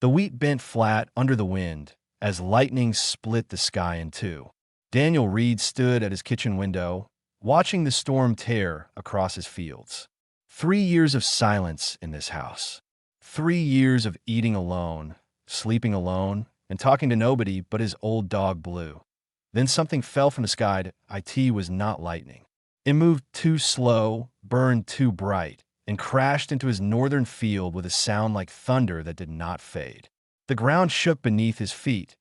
The wheat bent flat under the wind as lightning split the sky in two. Daniel Reed stood at his kitchen window, watching the storm tear across his fields. 3 years of silence in this house. 3 years of eating alone, sleeping alone, and talking to nobody but his old dog Blue. Then something fell from the sky. It was not lightning. It moved too slow, burned too bright, and crashed into his northern field with a sound like thunder that did not fade. The ground shook beneath his feet.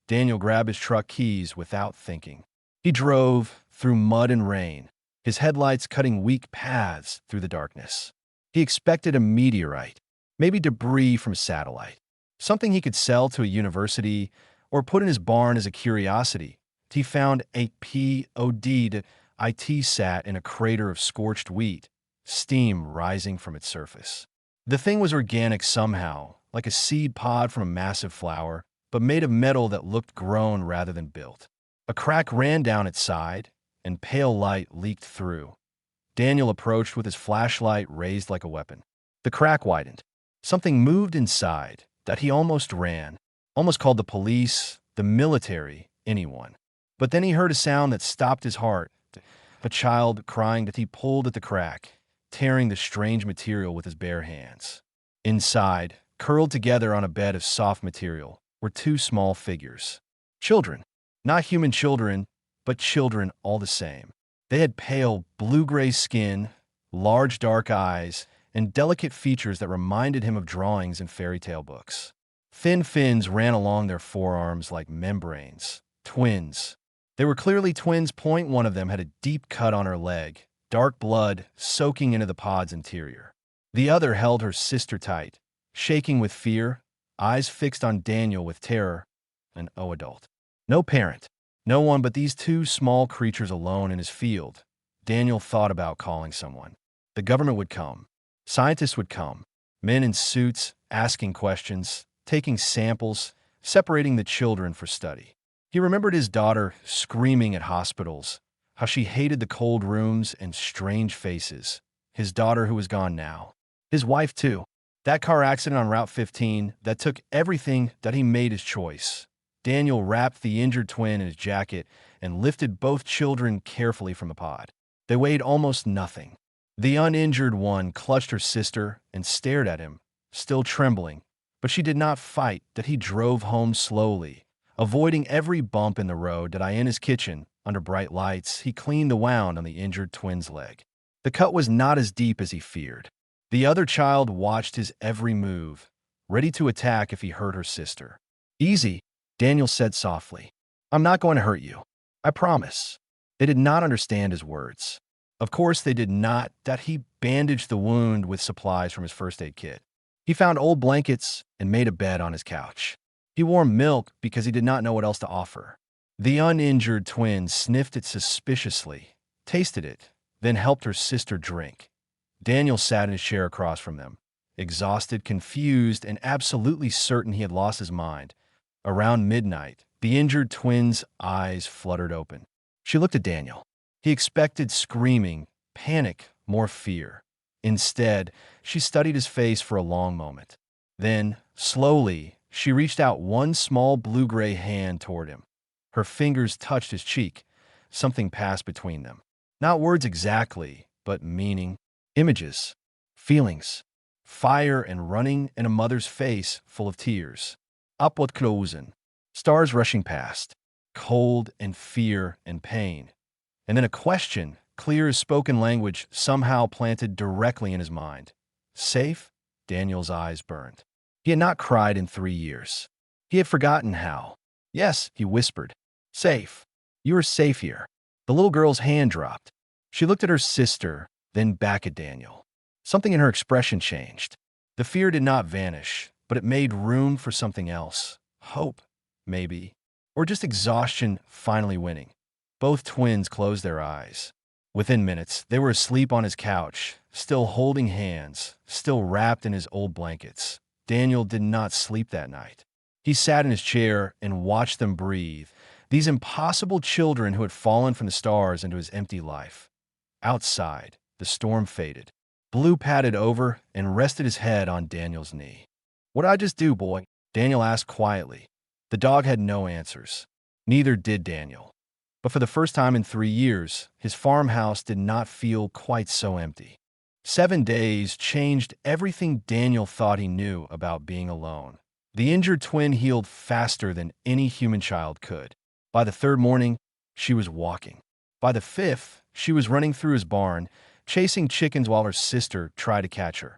Daniel grabbed his truck keys without thinking. He drove through mud and rain, his headlights cutting weak paths through the darkness. He expected a meteorite, maybe debris from a satellite, something he could sell to a university or put in his barn as a curiosity. He found a pod. It sat in a crater of scorched wheat, steam rising from its surface. The thing was organic somehow, like a seed pod from a massive flower, but made of metal that looked grown rather than built. A crack ran down its side, and pale light leaked through. Daniel approached with his flashlight raised like a weapon. The crack widened. Something moved inside that he almost ran, almost called the police, the military, anyone. But then he heard a sound that stopped his heart, a child crying that he pulled at the crack, tearing the strange material with his bare hands. Inside, curled together on a bed of soft material, were two small figures. Children. Not human children, but children all the same. They had pale, blue-gray skin, large dark eyes, and delicate features that reminded him of drawings in fairy tale books. Thin fins ran along their forearms like membranes. Twins. They were clearly twins. One of them had a deep cut on her leg, dark blood soaking into the pod's interior. The other held her sister tight, shaking with fear, eyes fixed on Daniel with terror. An adult. No parent. No one but these two small creatures alone in his field. Daniel thought about calling someone. The government would come. Scientists would come. Men in suits, asking questions, taking samples, separating the children for study. He remembered his daughter screaming at hospitals, how she hated the cold rooms and strange faces. His daughter who was gone now. His wife, too. That car accident on Route 15 that took everything that he made his choice. Daniel wrapped the injured twin in his jacket and lifted both children carefully from the pod. They weighed almost nothing. The uninjured one clutched her sister and stared at him, still trembling, but she did not fight. That he drove home slowly, avoiding every bump in the road. In his kitchen, under bright lights, he cleaned the wound on the injured twin's leg. The cut was not as deep as he feared. The other child watched his every move, ready to attack if he hurt her sister. "Easy," Daniel said softly. "I'm not going to hurt you. I promise." They did not understand his words. Of course they did not. That he bandaged the wound with supplies from his first aid kit. He found old blankets and made a bed on his couch. He warmed milk because he did not know what else to offer. The uninjured twin sniffed it suspiciously, tasted it, then helped her sister drink. Daniel sat in his chair across from them, exhausted, confused, and absolutely certain he had lost his mind. Around midnight, the injured twin's eyes fluttered open. She looked at Daniel. He expected screaming, panic, more fear. Instead, she studied his face for a long moment. Then, slowly, she reached out one small blue-gray hand toward him. Her fingers touched his cheek. Something passed between them. Not words exactly, but meaning. Images. Feelings. Fire and running in a mother's face full of tears. Upward closing. Stars rushing past. Cold and fear and pain. And then a question, clear as spoken language, somehow planted directly in his mind. Safe? Daniel's eyes burned. He had not cried in 3 years. He had forgotten how. Yes, he whispered. Safe. You are safe here. The little girl's hand dropped. She looked at her sister, then back at Daniel. Something in her expression changed. The fear did not vanish, but it made room for something else. Hope, maybe. Or just exhaustion finally winning. Both twins closed their eyes. Within minutes, they were asleep on his couch, still holding hands, still wrapped in his old blankets. Daniel did not sleep that night. He sat in his chair and watched them breathe, these impossible children who had fallen from the stars into his empty life. Outside, the storm faded. Blue padded over and rested his head on Daniel's knee. "What'd I just do, boy?" Daniel asked quietly. The dog had no answers. Neither did Daniel. But for the first time in 3 years, his farmhouse did not feel quite so empty. 7 days changed everything Daniel thought he knew about being alone. The injured twin healed faster than any human child could. By the third morning, she was walking. By the fifth, she was running through his barn, chasing chickens while her sister tried to catch her.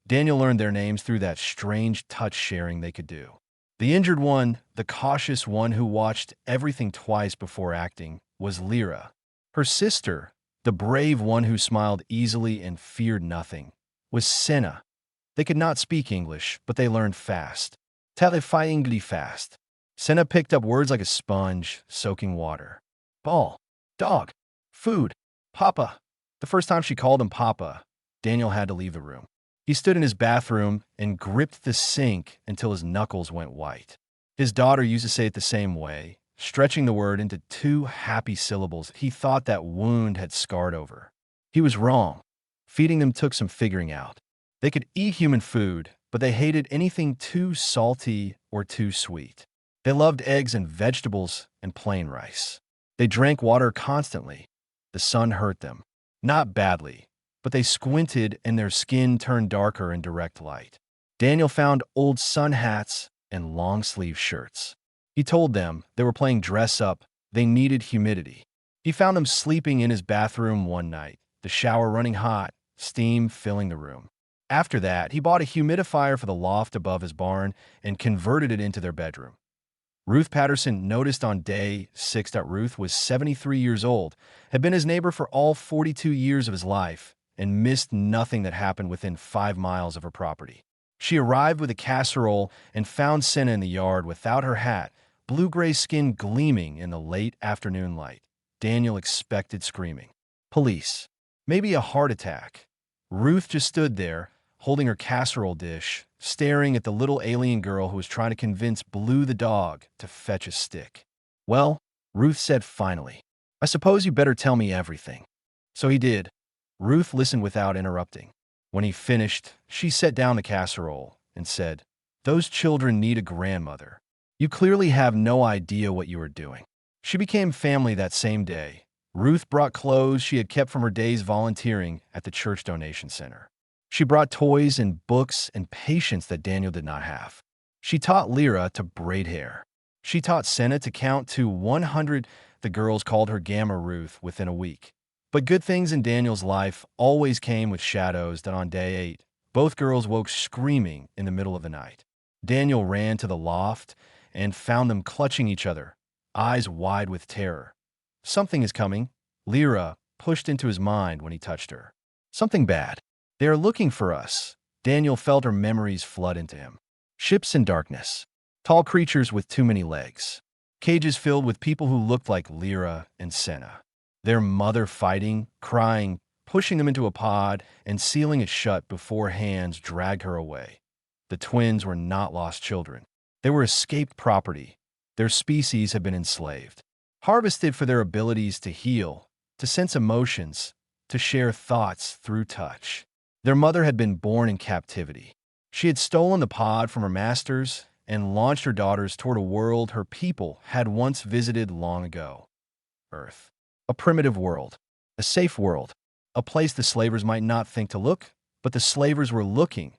Daniel learned their names through that strange touch sharing they could do. The injured one, the cautious one who watched everything twice before acting, was Lyra. Her sister, the brave one who smiled easily and feared nothing, was Senna. They could not speak English, but they learned fast. Sci-Fi English fast. Senna picked up words like a sponge, soaking water. Ball, dog, food, papa. The first time she called him papa, Daniel had to leave the room. He stood in his bathroom and gripped the sink until his knuckles went white. His daughter used to say it the same way, stretching the word into 2 happy syllables he thought that wound had scarred over. He was wrong. Feeding them took some figuring out. They could eat human food, but they hated anything too salty or too sweet. They loved eggs and vegetables and plain rice. They drank water constantly. The sun hurt them. Not badly, but they squinted and their skin turned darker in direct light. Daniel found old sun hats and long-sleeve shirts. He told them they were playing dress-up, they needed humidity. He found them sleeping in his bathroom one night, the shower running hot, steam filling the room. After that, he bought a humidifier for the loft above his barn and converted it into their bedroom. Ruth Patterson noticed on day 6 that Ruth was 73 years old, had been his neighbor for all 42 years of his life, and missed nothing that happened within 5 miles of her property. She arrived with a casserole and found Senna in the yard without her hat, blue-gray skin gleaming in the late afternoon light. Daniel expected screaming. Police. Maybe a heart attack. Ruth just stood there, holding her casserole dish, staring at the little alien girl who was trying to convince Blue the dog to fetch a stick. Well, Ruth said finally, I suppose you better tell me everything. So he did. Ruth listened without interrupting. When he finished, she set down the casserole and said, Those children need a grandmother. You clearly have no idea what you are doing. She became family that same day. Ruth brought clothes she had kept from her days volunteering at the church donation center. She brought toys and books and patience that Daniel did not have. She taught Lyra to braid hair. She taught Senna to count to 100. The girls called her Gamma Ruth within a week. But good things in Daniel's life always came with shadows that on day 8, both girls woke screaming in the middle of the night. Daniel ran to the loft and found them clutching each other, eyes wide with terror. Something is coming, Lyra pushed into his mind when he touched her. Something bad. They are looking for us. Daniel felt her memories flood into him. Ships in darkness. Tall creatures with too many legs. Cages filled with people who looked like Lyra and Senna. Their mother fighting, crying, pushing them into a pod, and sealing it shut before hands dragged her away. The twins were not lost children. They were escaped property. Their species had been enslaved. Harvested for their abilities to heal, to sense emotions, to share thoughts through touch. Their mother had been born in captivity. She had stolen the pod from her masters and launched her daughters toward a world her people had once visited long ago. Earth. A primitive world. A safe world. A place the slavers might not think to look, but the slavers were looking.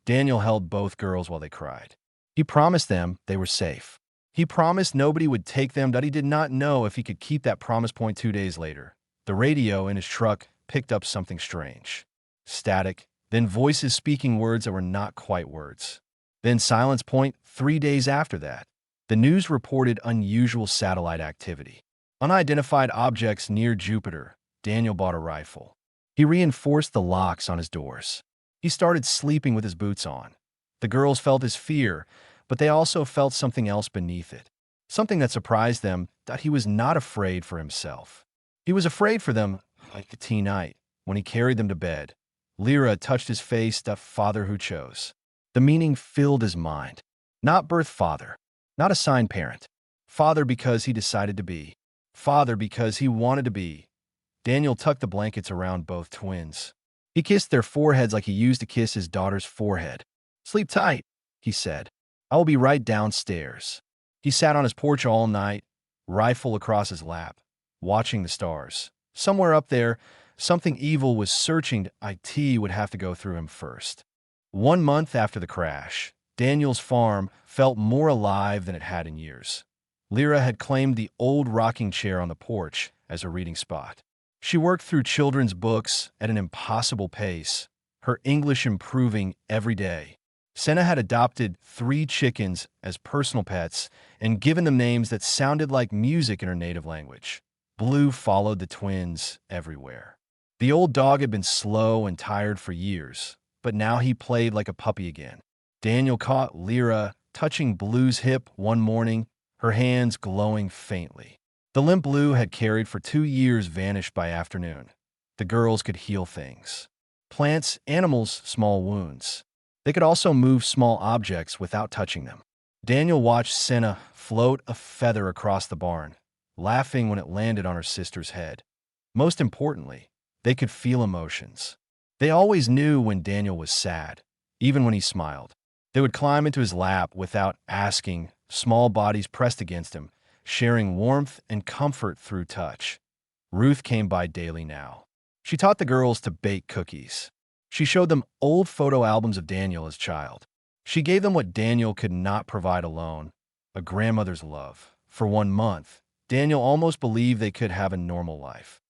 Daniel held both girls while they cried. He promised them they were safe. He promised nobody would take them, that he did not know if he could keep that promise point 2 days later. The radio in his truck picked up something strange. Static, then voices speaking words that were not quite words. Then silence point 3 days after that. The news reported unusual satellite activity. Unidentified objects near Jupiter. Daniel bought a rifle. He reinforced the locks on his doors. He started sleeping with his boots on. The girls felt his fear, but they also felt something else beneath it. Something that surprised them, that he was not afraid for himself. He was afraid for them, like the teen night, when he carried them to bed. Lyra touched his face, the father who chose. The meaning filled his mind. Not birth father, not assigned parent. Father because he decided to be. Father because he wanted to be. Daniel tucked the blankets around both twins. He kissed their foreheads like he used to kiss his daughter's forehead. Sleep tight, he said. I will be right downstairs. He sat on his porch all night, rifle across his lap, watching the stars. Somewhere up there, something evil was searching. IT would have to go through him first. 1 month after the crash, Daniel's farm felt more alive than it had in years. Lyra had claimed the old rocking chair on the porch as a reading spot. She worked through children's books at an impossible pace, her English improving every day. Senna had adopted 3 chickens as personal pets and given them names that sounded like music in her native language. Blue followed the twins everywhere. The old dog had been slow and tired for years, but now he played like a puppy again. Daniel caught Lyra touching Blue's hip one morning, her hands glowing faintly. The limp Blue had carried for 2 years vanished by afternoon. The girls could heal things. Plants, animals, small wounds. They could also move small objects without touching them. Daniel watched Senna float a feather across the barn, laughing when it landed on her sister's head. Most importantly, they could feel emotions. They always knew when Daniel was sad, even when he smiled. They would climb into his lap without asking, small bodies pressed against him, sharing warmth and comfort through touch. Ruth came by daily now. She taught the girls to bake cookies. She showed them old photo albums of Daniel as a child. She gave them what Daniel could not provide alone, a grandmother's love. For 1 month, Daniel almost believed they could have a normal life.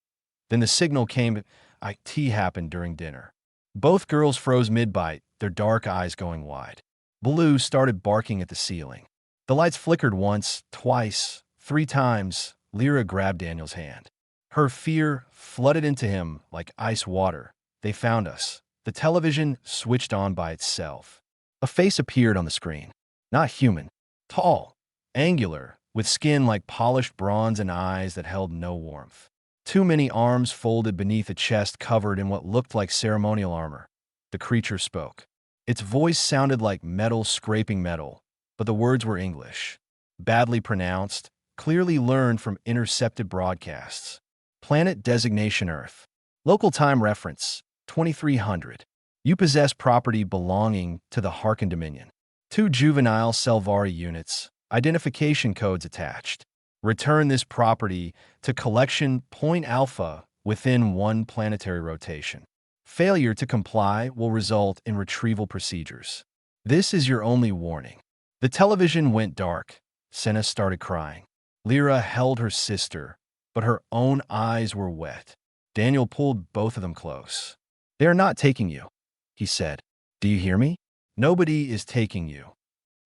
Then the signal came. IT happened during dinner. Both girls froze mid-bite, their dark eyes going wide. Blue started barking at the ceiling. The lights flickered once, twice, 3 times. Lyra grabbed Daniel's hand. Her fear flooded into him like ice water. They found us. The television switched on by itself. A face appeared on the screen. Not human. Tall, angular, with skin like polished bronze and eyes that held no warmth. Too many arms folded beneath a chest covered in what looked like ceremonial armor. The creature spoke. Its voice sounded like metal scraping metal, but the words were English. Badly pronounced, clearly learned from intercepted broadcasts. Planet designation Earth. Local time reference, 2300. You possess property belonging to the Harkin Dominion. 2 juvenile Selvari units, identification codes attached. Return this property to collection point alpha within 1 planetary rotation. Failure to comply will result in retrieval procedures. This is your only warning. The television went dark. Senna started crying. Lyra held her sister, but her own eyes were wet. Daniel pulled both of them close. They are not taking you, he said. Do you hear me? Nobody is taking you.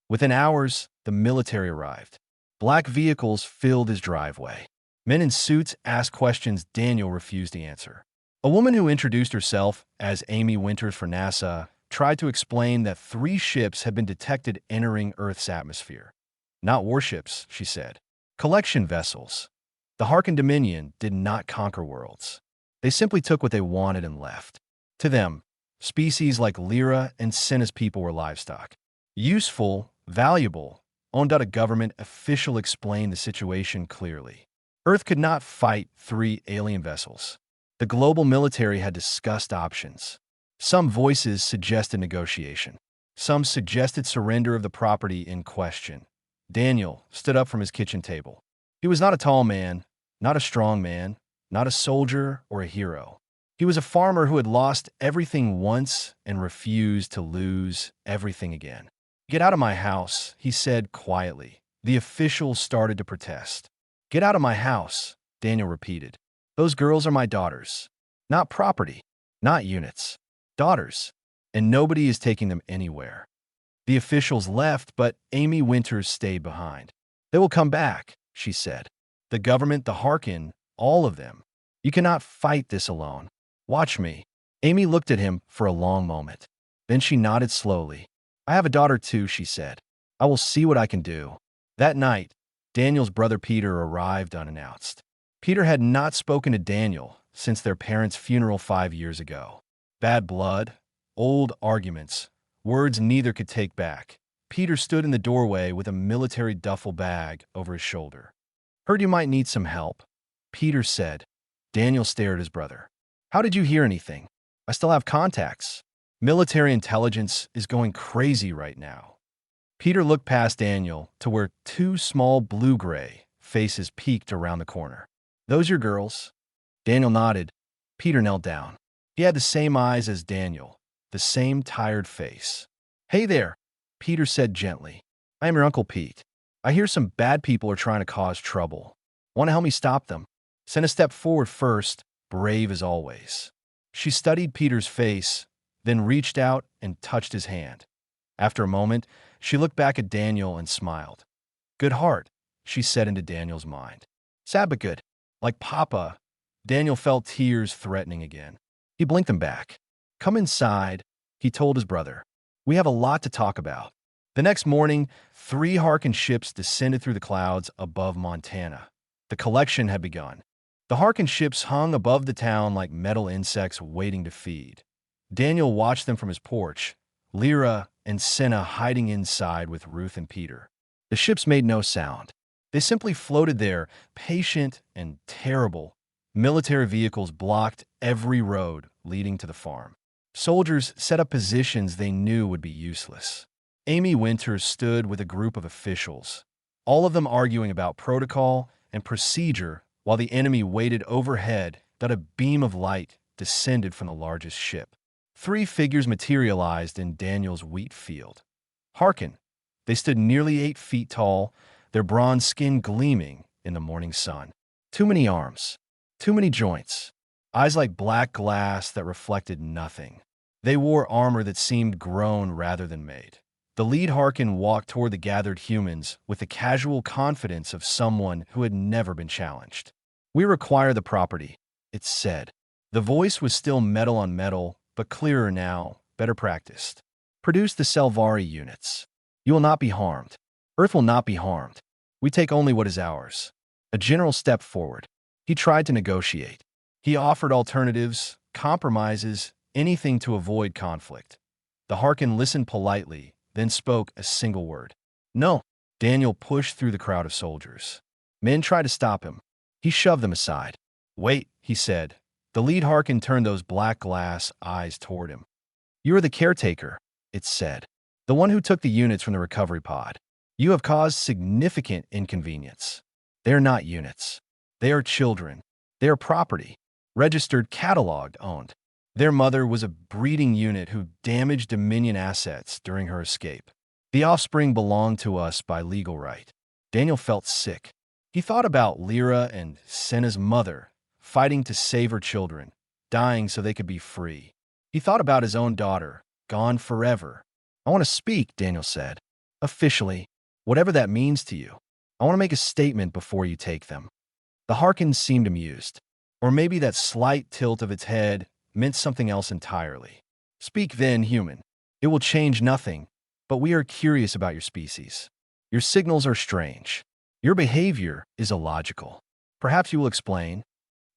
Within hours, the military arrived. Black vehicles filled his driveway. Men in suits asked questions Daniel refused to answer. A woman who introduced herself as Amy Winters for NASA tried to explain that 3 ships had been detected entering Earth's atmosphere. Not warships, she said. Collection vessels. The Harkin Dominion did not conquer worlds. They simply took what they wanted and left. To them, species like Lyra and Senna's people were livestock. Useful, valuable, owned by a government official explained the situation clearly. Earth could not fight 3 alien vessels. The global military had discussed options. Some voices suggested negotiation. Some suggested surrender of the property in question. Daniel stood up from his kitchen table. He was not a tall man, not a strong man, not a soldier or a hero. He was a farmer who had lost everything once and refused to lose everything again. Get out of my house, he said quietly. The officials started to protest. Get out of my house, Daniel repeated. Those girls are my daughters. Not property, not units. Daughters. And nobody is taking them anywhere. The officials left, but Amy Winters stayed behind. They will come back, she said. The government, the Harkin, all of them. You cannot fight this alone. Watch me. Amy looked at him for a long moment. Then she nodded slowly. I have a daughter too, she said. I will see what I can do. That night, Daniel's brother Peter arrived unannounced. Peter had not spoken to Daniel since their parents' funeral 5 years ago. Bad blood, old arguments, words neither could take back. Peter stood in the doorway with a military duffel bag over his shoulder. Heard you might need some help, Peter said. Daniel stared at his brother. How did you hear anything? I still have contacts. Military intelligence is going crazy right now. Peter looked past Daniel to where two small blue-gray faces peeked around the corner. Those your girls? Daniel nodded. Peter knelt down. He had the same eyes as Daniel, the same tired face. Hey there, Peter said gently. I am your Uncle Pete. I hear some bad people are trying to cause trouble. Want to help me stop them? Send a step forward first, brave as always. She studied Peter's face, then reached out and touched his hand. After a moment, she looked back at Daniel and smiled. Good heart, she said into Daniel's mind. Sad but good. Like Papa. Daniel felt tears threatening again. He blinked them back. Come inside, he told his brother. We have a lot to talk about. The next morning, 3 Harken ships descended through the clouds above Montana. The collection had begun. The Harken ships hung above the town like metal insects waiting to feed. Daniel watched them from his porch, Lyra and Senna hiding inside with Ruth and Peter. The ships made no sound. They simply floated there, patient and terrible. Military vehicles blocked every road leading to the farm. Soldiers set up positions they knew would be useless. Amy Winters stood with a group of officials, all of them arguing about protocol and procedure while the enemy waited overhead that a beam of light descended from the largest ship. 3 figures materialized in Daniel's wheat field. Harken. They stood nearly 8 feet tall, their bronze skin gleaming in the morning sun. Too many arms. Too many joints. Eyes like black glass that reflected nothing. They wore armor that seemed grown rather than made. The lead Harken walked toward the gathered humans with the casual confidence of someone who had never been challenged. We require the property, it said. The voice was still metal on metal, but clearer now, better practiced. Produce the Selvari units. You will not be harmed. Earth will not be harmed. We take only what is ours. A general stepped forward. He tried to negotiate. He offered alternatives, compromises, anything to avoid conflict. The Harken listened politely, then spoke a single word. No. Daniel pushed through the crowd of soldiers. Men tried to stop him. He shoved them aside. Wait, he said. The lead Harken turned those black glass eyes toward him. You are the caretaker, it said. The one who took the units from the recovery pod. You have caused significant inconvenience. They are not units. They are children. They are property. Registered, cataloged, owned. Their mother was a breeding unit who damaged Dominion assets during her escape. The offspring belonged to us by legal right. Daniel felt sick. He thought about Lyra and Senna's mother, fighting to save her children, dying so they could be free. He thought about his own daughter, gone forever. I want to speak, Daniel said. Officially, whatever that means to you. I want to make a statement before you take them. The Harken seemed amused. Or maybe that slight tilt of its head meant something else entirely. Speak then, human. It will change nothing, but we are curious about your species. Your signals are strange. Your behavior is illogical. Perhaps you will explain.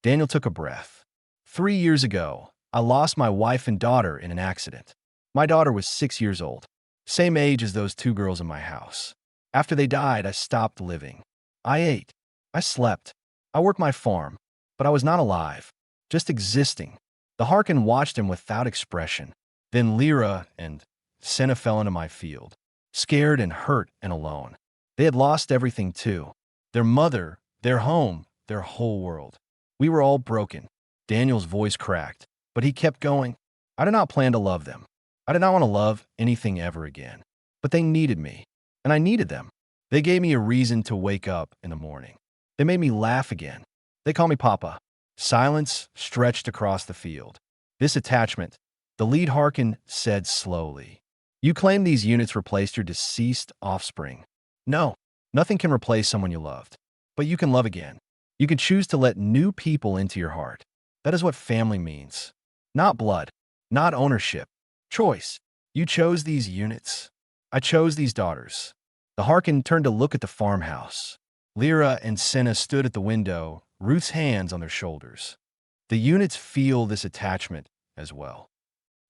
Daniel took a breath. 3 years ago, I lost my wife and daughter in an accident. My daughter was 6 years old, same age as those 2 girls in my house. After they died, I stopped living. I ate. I slept. I worked my farm, but I was not alive, just existing. The Harken watched him without expression. Then Lyra and Senna fell into my field, scared and hurt and alone. They had lost everything too. Their mother, their home, their whole world. We were all broken. Daniel's voice cracked, but he kept going. I did not plan to love them. I did not want to love anything ever again. But they needed me, and I needed them. They gave me a reason to wake up in the morning. They made me laugh again. They call me Papa. Silence stretched across the field. This attachment, the lead Harken said slowly. You claim these units replaced your deceased offspring. No, nothing can replace someone you loved. But you can love again. You can choose to let new people into your heart. That is what family means. Not blood, not ownership. Choice. You chose these units. I chose these daughters. The Harken turned to look at the farmhouse. Lyra and Senna stood at the window, Ruth's hands on their shoulders. The units feel this attachment as well.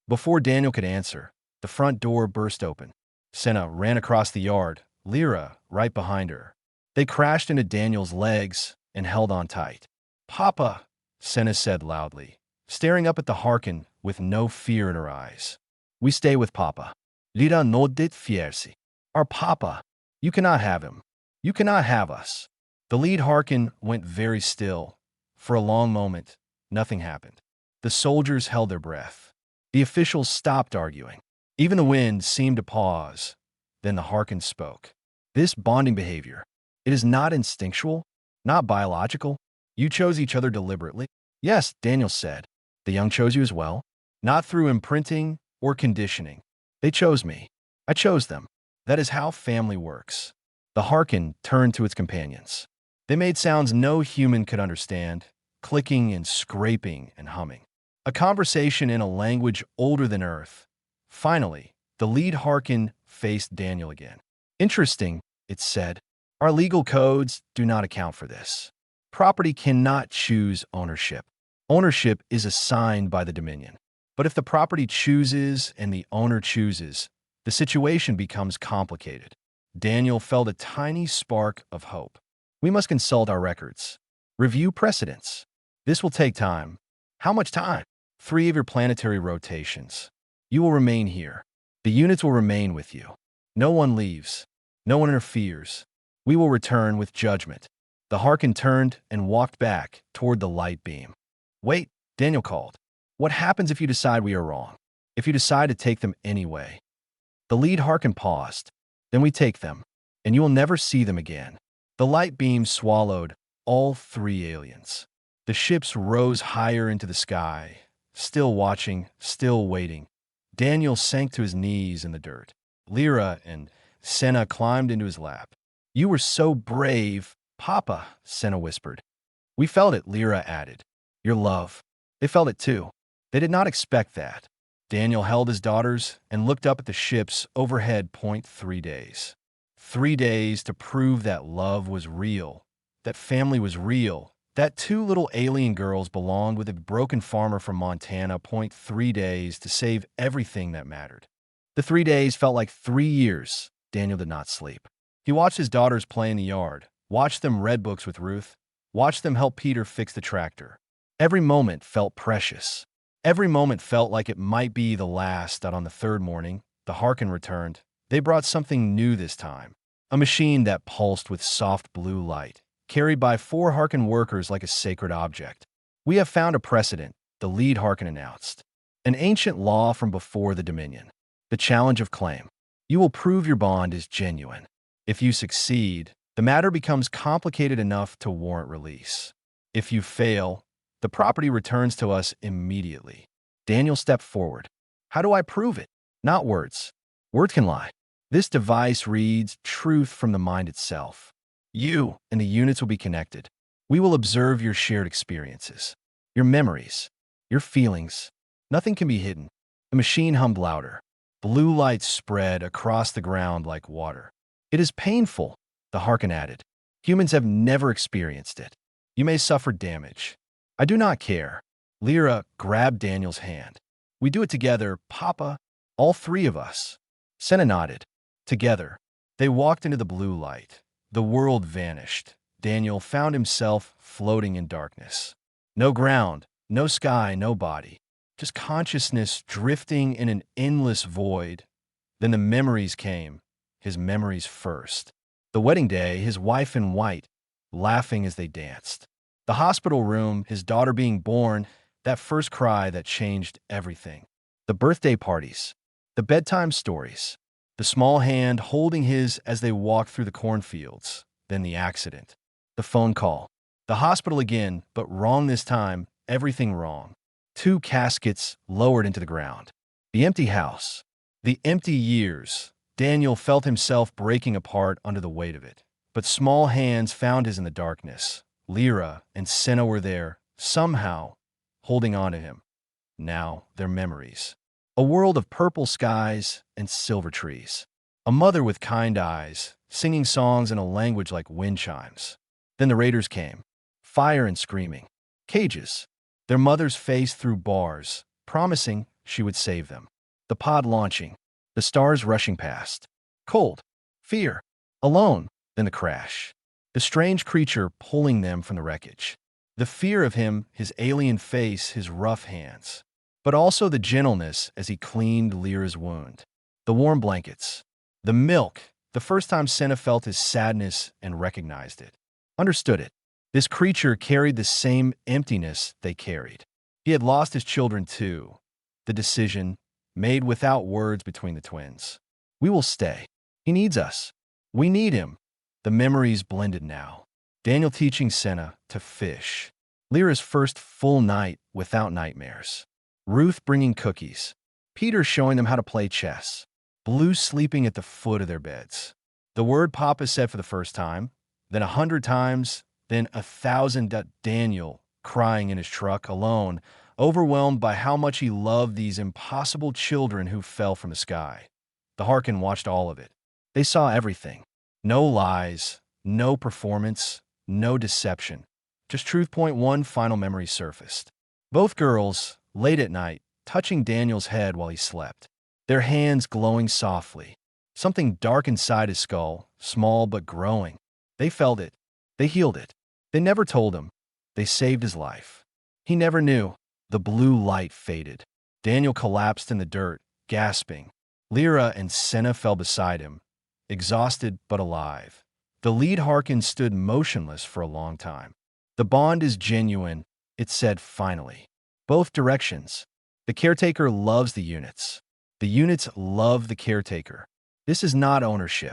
Before Daniel could answer, the front door burst open. Senna ran across the yard, Lyra right behind her. They crashed into Daniel's legs and held on tight. Papa, Senna said loudly, staring up at the Harken with no fear in her eyes. We stay with Papa. Lyra nodded fiercely. Our papa. You cannot have him. You cannot have us. The lead Harkin went very still. For a long moment, nothing happened. The soldiers held their breath. The officials stopped arguing. Even the wind seemed to pause. Then the Harkin spoke. This bonding behavior, it is not instinctual, not biological. You chose each other deliberately. Yes, Daniel said. The young chose you as well. Not through imprinting or conditioning. They chose me. I chose them. That is how family works. The Harkin turned to its companions. They made sounds no human could understand, clicking and scraping and humming. A conversation in a language older than Earth. Finally, the lead Harkin faced Daniel again. Interesting, it said. Our legal codes do not account for this. Property cannot choose ownership. Ownership is assigned by the Dominion. But if the property chooses and the owner chooses, the situation becomes complicated. Daniel felt a tiny spark of hope. We must consult our records. Review precedents. This will take time. How much time? 3 of your planetary rotations. You will remain here. The units will remain with you. No one leaves. No one interferes. We will return with judgment. The Harkin turned and walked back toward the light beam. Wait, Daniel called. What happens if you decide we are wrong? If you decide to take them anyway? The lead Harkin paused. Then we take them, and you will never see them again. The light beam swallowed all 3 aliens. The ships rose higher into the sky, still watching, still waiting. Daniel sank to his knees in the dirt. Lyra and Senna climbed into his lap. You were so brave, Papa, Senna whispered. We felt it, Lyra added. Your love. They felt it too. They did not expect that. Daniel held his daughters and looked up at the ships overhead. 3 days. 3 days to prove that love was real, that family was real, that 2 little alien girls belonged with a broken farmer from Montana. 3 days to save everything that mattered. The 3 days felt like 3 years. Daniel did not sleep. He watched his daughters play in the yard, watched them read books with Ruth, watched them help Peter fix the tractor. Every moment felt precious. Every moment felt like it might be the last. On the 3rd morning, the Harkin returned. They brought something new this time. A machine that pulsed with soft blue light, carried by 4 Harkin workers like a sacred object. We have found a precedent, the lead Harkin announced. An ancient law from before the Dominion. The challenge of claim. You will prove your bond is genuine. If you succeed, the matter becomes complicated enough to warrant release. If you fail, the property returns to us immediately. Daniel stepped forward. How do I prove it? Not words. Words can lie. This device reads truth from the mind itself. You and the units will be connected. We will observe your shared experiences, your memories, your feelings. Nothing can be hidden. The machine hummed louder. Blue light spread across the ground like water. It is painful, the Harkin added. Humans have never experienced it. You may suffer damage. I do not care. Lyra grabbed Daniel's hand. We do it together, Papa. All 3 of us. Senna nodded. Together, they walked into the blue light. The world vanished. Daniel found himself floating in darkness. No ground, no sky, no body. Just consciousness drifting in an endless void. Then the memories came. His memories first. The wedding day, his wife in white, laughing as they danced. The hospital room, his daughter being born, that first cry that changed everything. The birthday parties, the bedtime stories, the small hand holding his as they walked through the cornfields, then the accident, the phone call, the hospital again, but wrong this time, everything wrong. 2 caskets lowered into the ground. The empty house, the empty years. Daniel felt himself breaking apart under the weight of it, but small hands found his in the darkness. Lyra and Senna were there, somehow, holding on to him. Now, their memories. A world of purple skies and silver trees. A mother with kind eyes, singing songs in a language like wind chimes. Then the raiders came. Fire and screaming. Cages. Their mother's face through bars, promising she would save them. The pod launching. The stars rushing past. Cold. Fear. Alone. Then the crash. The strange creature pulling them from the wreckage. The fear of him, his alien face, his rough hands. But also the gentleness as he cleaned Lyra's wound. The warm blankets. The milk. The first time Senna felt his sadness and recognized it. Understood it. This creature carried the same emptiness they carried. He had lost his children too. The decision, made without words between the twins. We will stay. He needs us. We need him. The memories blended now. Daniel teaching Senna to fish. Lyra's first full night without nightmares. Ruth bringing cookies. Peter showing them how to play chess. Blue sleeping at the foot of their beds. The word Papa said for the first time, then 100 times, then 1,000. Daniel crying in his truck alone, overwhelmed by how much he loved these impossible children who fell from the sky. The Harkin watched all of it. They saw everything. No lies, no performance, no deception. Just truth. One final memory surfaced. Both girls, late at night, touching Daniel's head while he slept. Their hands glowing softly. Something dark inside his skull, small but growing. They felt it. They healed it. They never told him. They saved his life. He never knew. The blue light faded. Daniel collapsed in the dirt, gasping. Lyra and Senna fell beside him, exhausted but alive. The lead Harkin stood motionless for a long time. The bond is genuine, it said finally. Both directions. The caretaker loves the units. The units love the caretaker. This is not ownership.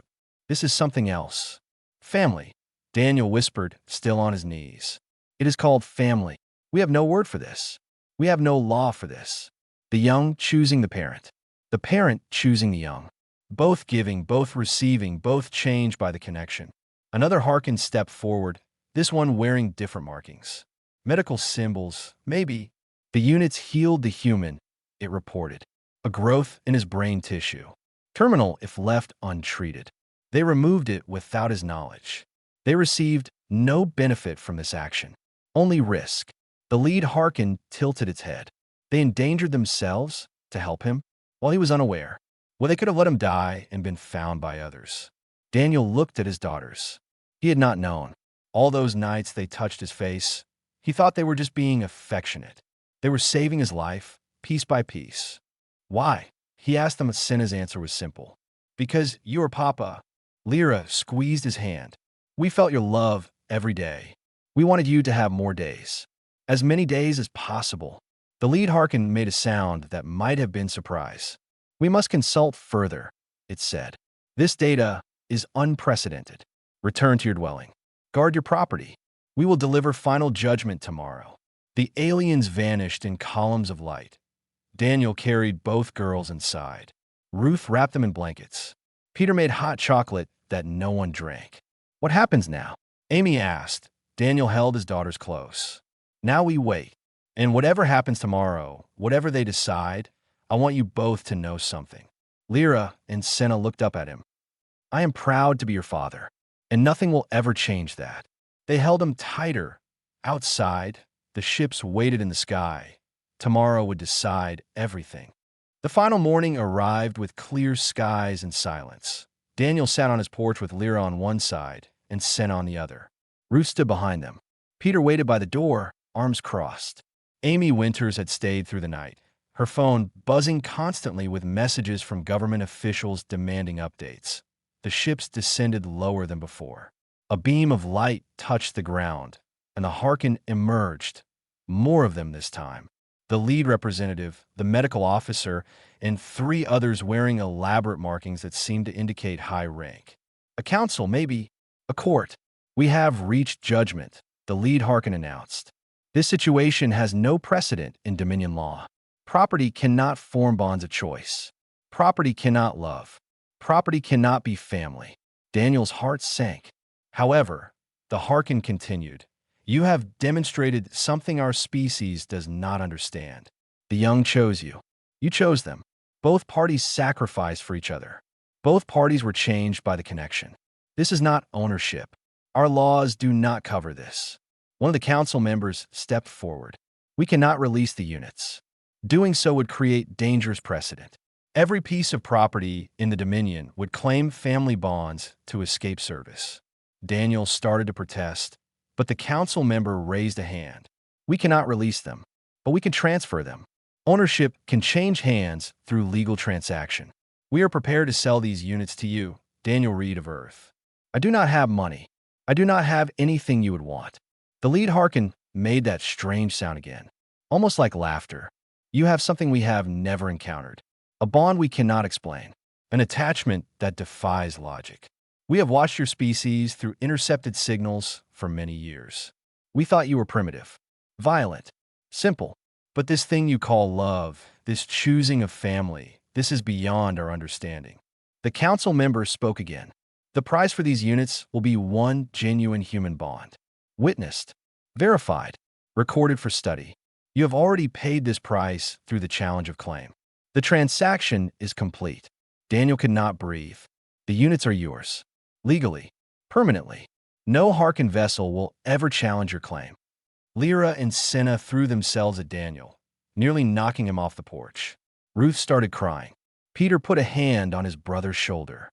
This is something else. Family, Daniel whispered, still on his knees. It is called family. We have no word for this. We have no law for this. The young choosing the parent choosing the young. Both giving, both receiving, both changed by the connection. Another Harkin stepped forward, this one wearing different markings. Medical symbols, maybe. The units healed the human, it reported. A growth in his brain tissue. Terminal if left untreated. They removed it without his knowledge. They received no benefit from this action. Only risk. The lead Harkin tilted its head. They endangered themselves to help him while he was unaware. Well, they could have let him die and been found by others. Daniel looked at his daughters. He had not known. All those nights they touched his face, he thought they were just being affectionate. They were saving his life, piece by piece. Why? He asked them. Senna's answer was simple. Because you are Papa. Lyra squeezed his hand. We felt your love every day. We wanted you to have more days. As many days as possible. The lead Harkin made a sound that might have been surprise. We must consult further, it said. This data is unprecedented. Return to your dwelling. Guard your property. We will deliver final judgment tomorrow. The aliens vanished in columns of light. Daniel carried both girls inside. Ruth wrapped them in blankets. Peter made hot chocolate that no one drank. What happens now? Amy asked. Daniel held his daughters close. Now we wait. And whatever happens tomorrow, whatever they decide, I want you both to know something. Lyra and Senna looked up at him. I am proud to be your father, and nothing will ever change that. They held him tighter. Outside, the ships waited in the sky. Tomorrow would decide everything. The final morning arrived with clear skies and silence. Daniel sat on his porch with Lyra on one side and Senna on the other. Ruth stood behind them. Peter waited by the door, arms crossed. Amy Winters had stayed through the night, her phone buzzing constantly with messages from government officials demanding updates. The ships descended lower than before. A beam of light touched the ground, and the Harkin emerged. More of them this time. The lead representative, the medical officer, and 3 others wearing elaborate markings that seemed to indicate high rank. A council, maybe. A court. We have reached judgment, the lead Harkin announced. This situation has no precedent in Dominion law. Property cannot form bonds of choice. Property cannot love. Property cannot be family. Daniel's heart sank. However, the Harkin continued. You have demonstrated something our species does not understand. The young chose you. You chose them. Both parties sacrificed for each other. Both parties were changed by the connection. This is not ownership. Our laws do not cover this. One of the council members stepped forward. We cannot release the units. Doing so would create dangerous precedent. Every piece of property in the Dominion would claim family bonds to escape service. Daniel started to protest, but the council member raised a hand. We cannot release them, but we can transfer them. Ownership can change hands through legal transaction. We are prepared to sell these units to you, Daniel Reed of Earth. I do not have money. I do not have anything you would want. The lead Harkin made that strange sound again, almost like laughter. You have something we have never encountered, a bond we cannot explain, an attachment that defies logic. We have watched your species through intercepted signals for many years. We thought you were primitive, violent, simple. But this thing you call love, this choosing of family, this is beyond our understanding. The council member spoke again. The price for these units will be one genuine human bond. Witnessed, verified, recorded for study. You have already paid this price through the challenge of claim. The transaction is complete. Daniel could not breathe. The units are yours. Legally. Permanently. No Harkin vessel will ever challenge your claim. Lyra and Senna threw themselves at Daniel, nearly knocking him off the porch. Ruth started crying. Peter put a hand on his brother's shoulder.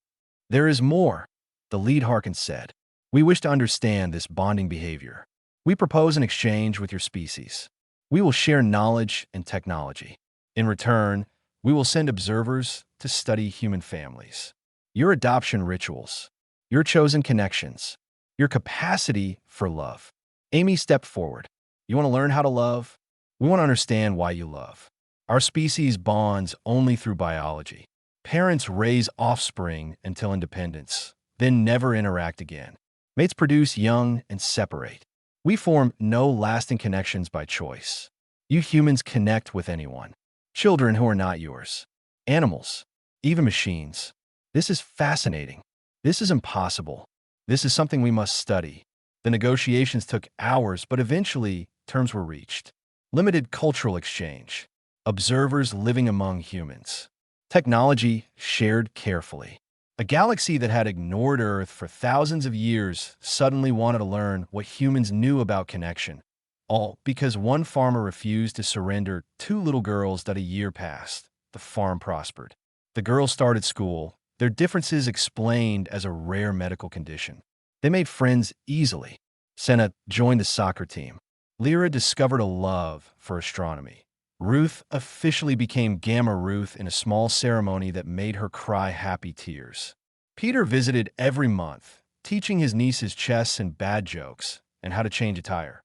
There is more, the lead Harkin said. We wish to understand this bonding behavior. We propose an exchange with your species. We will share knowledge and technology. In return, we will send observers to study human families. Your adoption rituals, your chosen connections, your capacity for love. Amy stepped forward. You want to learn how to love? We want to understand why you love. Our species bonds only through biology. Parents raise offspring until independence, then never interact again. Mates produce young and separate. We form no lasting connections by choice. You humans connect with anyone. Children who are not yours. Animals. Even machines. This is fascinating. This is impossible. This is something we must study. The negotiations took hours, but eventually terms were reached. Limited cultural exchange. Observers living among humans. Technology shared carefully. A galaxy that had ignored Earth for thousands of years suddenly wanted to learn what humans knew about connection. All because one farmer refused to surrender two little girls that a year passed. The farm prospered. The girls started school, their differences explained as a rare medical condition. They made friends easily. Senna joined the soccer team. Lyra discovered a love for astronomy. Ruth officially became Gamma Ruth in a small ceremony that made her cry happy tears. Peter visited every month, teaching his nieces chess and bad jokes and how to change a tire.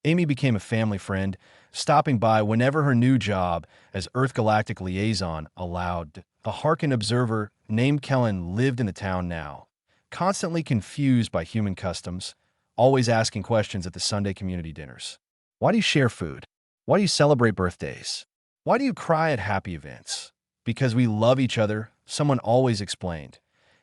Amy became a family friend, stopping by whenever her new job as Earth Galactic Liaison allowed. A Harkin observer named Kellen lived in the town now, constantly confused by human customs, always asking questions at the Sunday community dinners. Why do you share food? Why do you celebrate birthdays? Why do you cry at happy events? Because we love each other, someone always explained.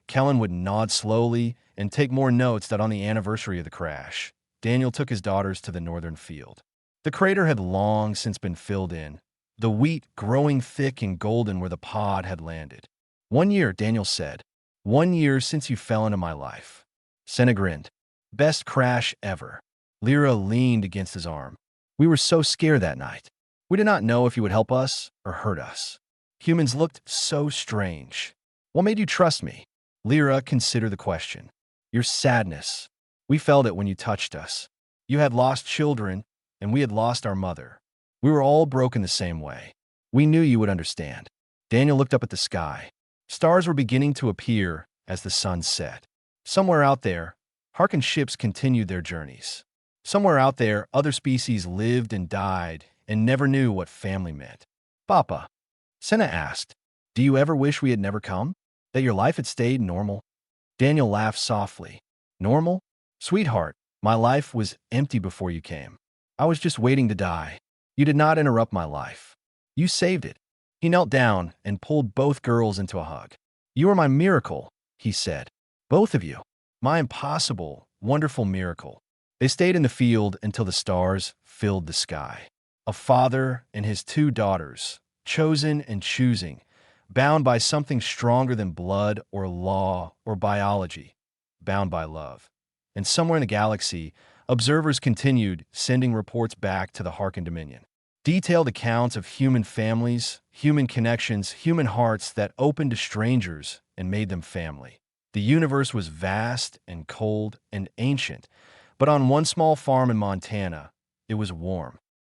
Kellen would nod slowly and take more notes that on the anniversary of the crash, Daniel took his daughters to the northern field. The crater had long since been filled in, the wheat growing thick and golden where the pod had landed. 1 year, Daniel said. 1 year since you fell into my life. Senna grinned. Best crash ever. Lyra leaned against his arm. We were so scared that night. We did not know if you would help us or hurt us. Humans looked so strange. What made you trust me? Lyra considered the question. Your sadness. We felt it when you touched us. You had lost children, and we had lost our mother. We were all broken the same way. We knew you would understand. Daniel looked up at the sky. Stars were beginning to appear as the sun set. Somewhere out there, Harkin ships continued their journeys. Somewhere out there, other species lived and died and never knew what family meant. Papa, Senna asked, do you ever wish we had never come? That your life had stayed normal? Daniel laughed softly. Normal? Sweetheart, my life was empty before you came. I was just waiting to die. You did not interrupt my life. You saved it. He knelt down and pulled both girls into a hug. You are my miracle, he said. Both of you. My impossible, wonderful miracle. They stayed in the field until the stars filled the sky. A father and his 2 daughters, chosen and choosing, bound by something stronger than blood or law or biology, bound by love. And somewhere in the galaxy, observers continued sending reports back to the Harkin Dominion. Detailed accounts of human families, human connections, human hearts that opened to strangers and made them family. The universe was vast and cold and ancient, but on one small farm in Montana, it was warm.